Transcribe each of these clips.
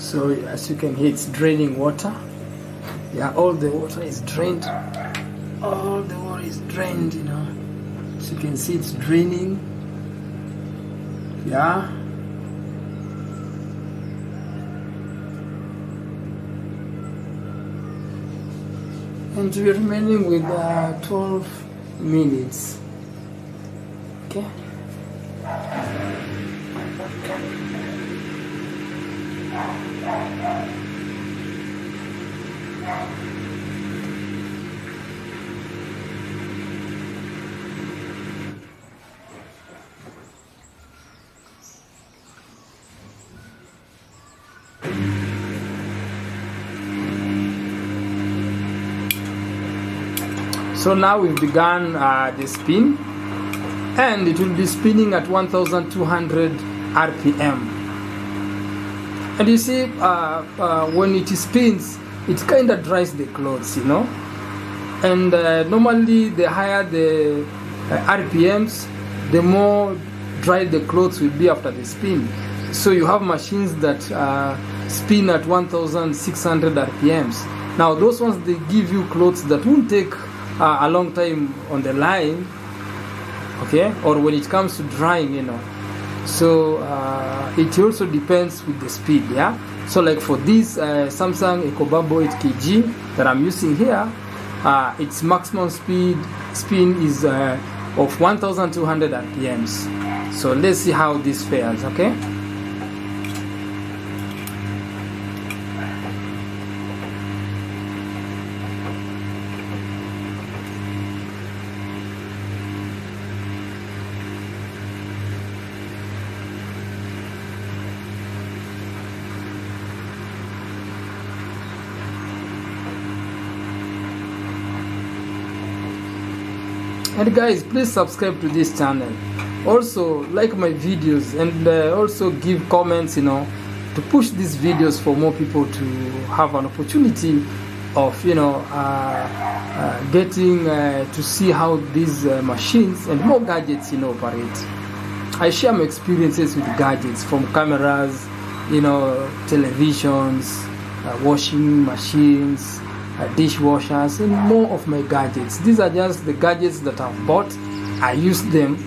So as you can hear, it's draining water. Yeah, all the water is drained. All the water is drained, you know. As you can see, it's draining. Yeah. And we're remaining with 12 minutes. Okay. So now we've begun the spin, and it will be spinning at 1200 RPM. And you see, when it spins, it kind of dries the clothes, you know. And normally, the higher the RPMs, the more dry the clothes will be after the spin. So you have machines that spin at 1600 RPMs. Now, those ones, they give you clothes that won't take a long time on the line, okay, or when it comes to drying, you know. So it also depends with the speed, yeah. So like for this Samsung EcoBubble 8kg that I'm using here, its maximum spin is of 1200 RPMs. So let's see how this fares, okay. And guys, please subscribe to this channel. Also like my videos, and also give comments, you know, to push these videos for more people to have an opportunity of, you know, getting to see how these machines and more gadgets, you know, operate. I share my experiences with gadgets, from cameras, you know, televisions, washing machines, dishwashers, and more of my gadgets. These are just the gadgets that I've bought. I use them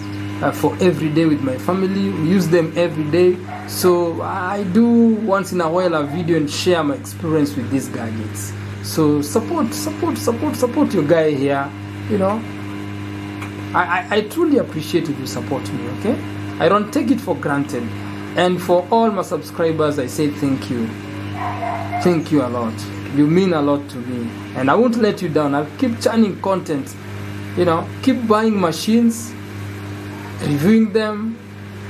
for every day with my family. We use them every day. So I do once in a while a video and share my experience with these gadgets. So support your guy here. You know, I truly appreciate if you support me, okay? I don't take it for granted. And for all my subscribers, I say thank you. Thank you a lot. You mean a lot to me, and I won't let you down. I'll keep churning content, you know, keep buying machines, reviewing them,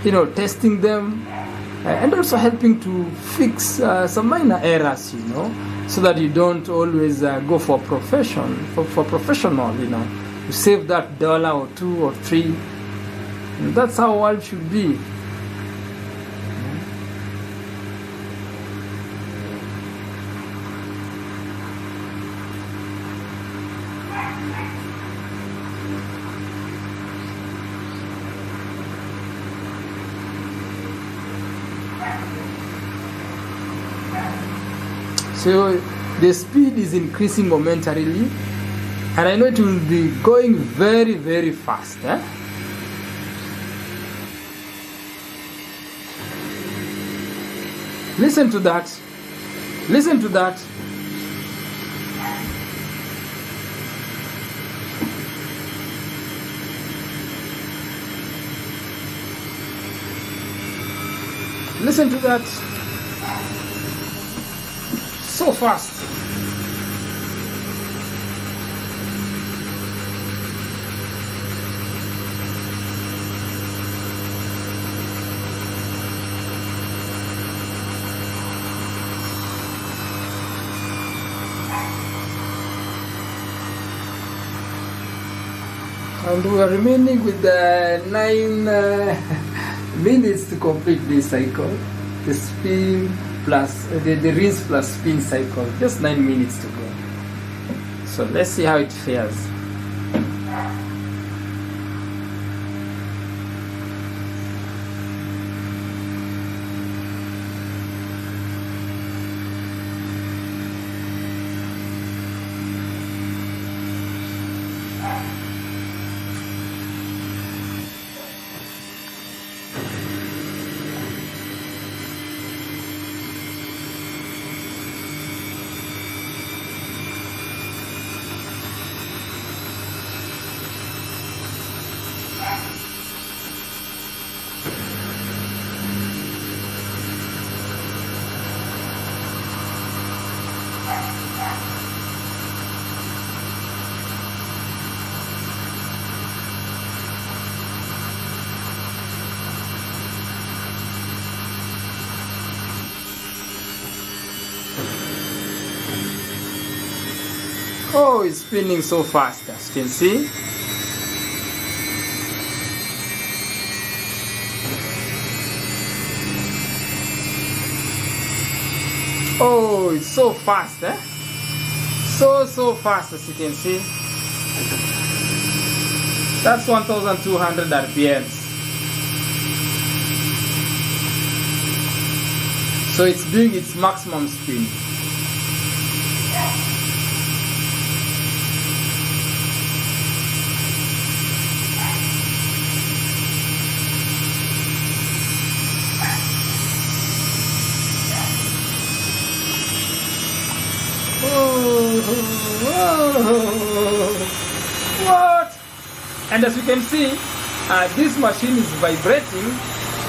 you know, testing them, and also helping to fix some minor errors, you know, so that you don't always go for professional, you know. You save that $1 or $2 or $3, and that's how world should be. So the speed is increasing momentarily, and I know it will be going very, very fast. Listen to that. Listen to that. Listen to that. So fast. And we are remaining with 9 minutes to complete this cycle. The spin plus the rinse plus spin cycle. Just 9 minutes to go. So let's see how it fares. Oh, it's spinning so fast, as you can see. Oh, it's so fast, eh? So fast, as you can see. That's 1200 RPMs. So it's doing its maximum spin. What? And as you can see, this machine is vibrating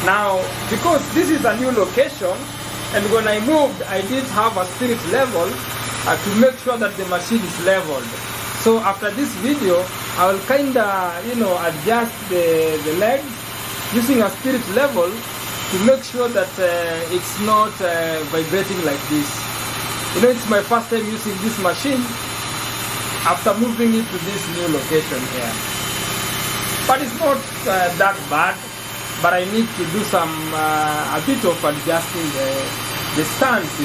now because this is a new location, and when I moved I did have a spirit level to make sure that the machine is leveled. So after this video I will kinda adjust the legs using a spirit level to make sure that it's not vibrating like this. It's my first time using this machine after moving it to this new location here. But it's not that bad, but I need to do a bit of adjusting the stance,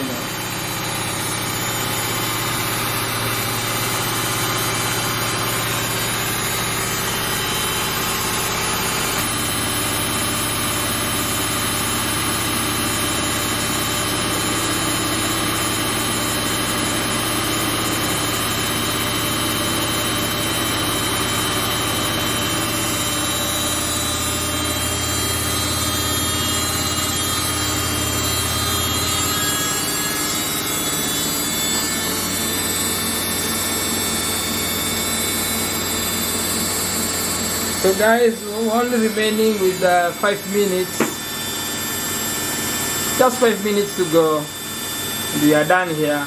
So guys, we're only remaining with 5 minutes. Just 5 minutes to go. We are done here.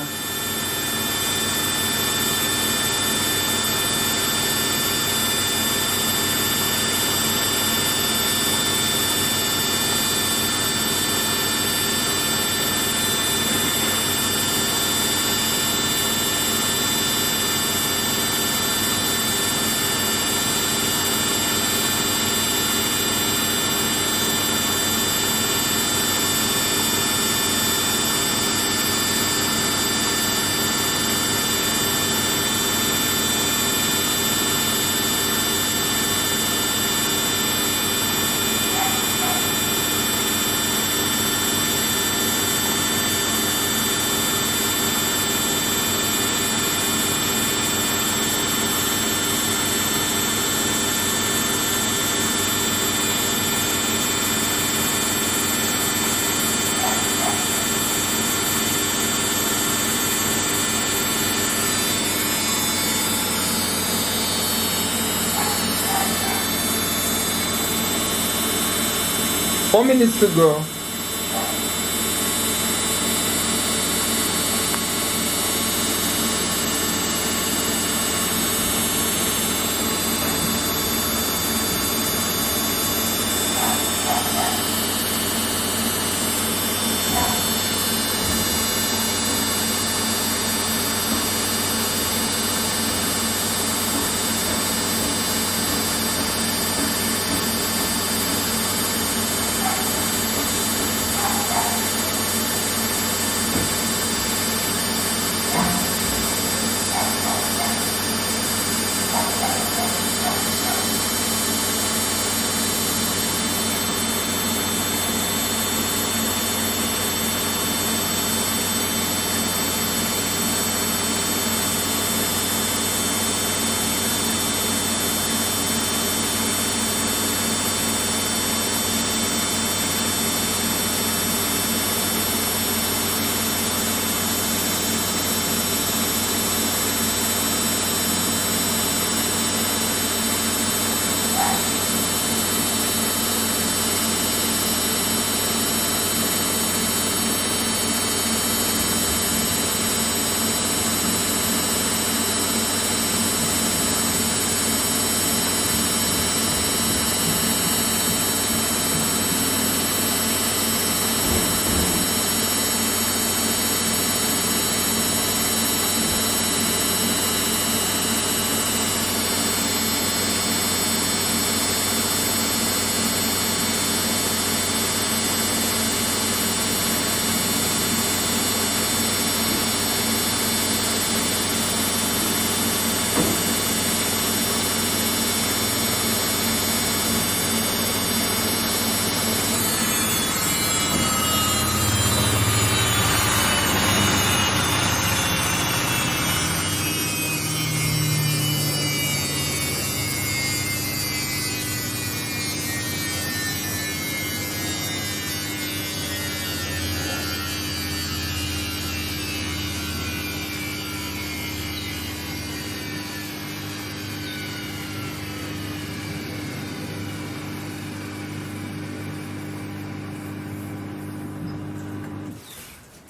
Four minutes to go.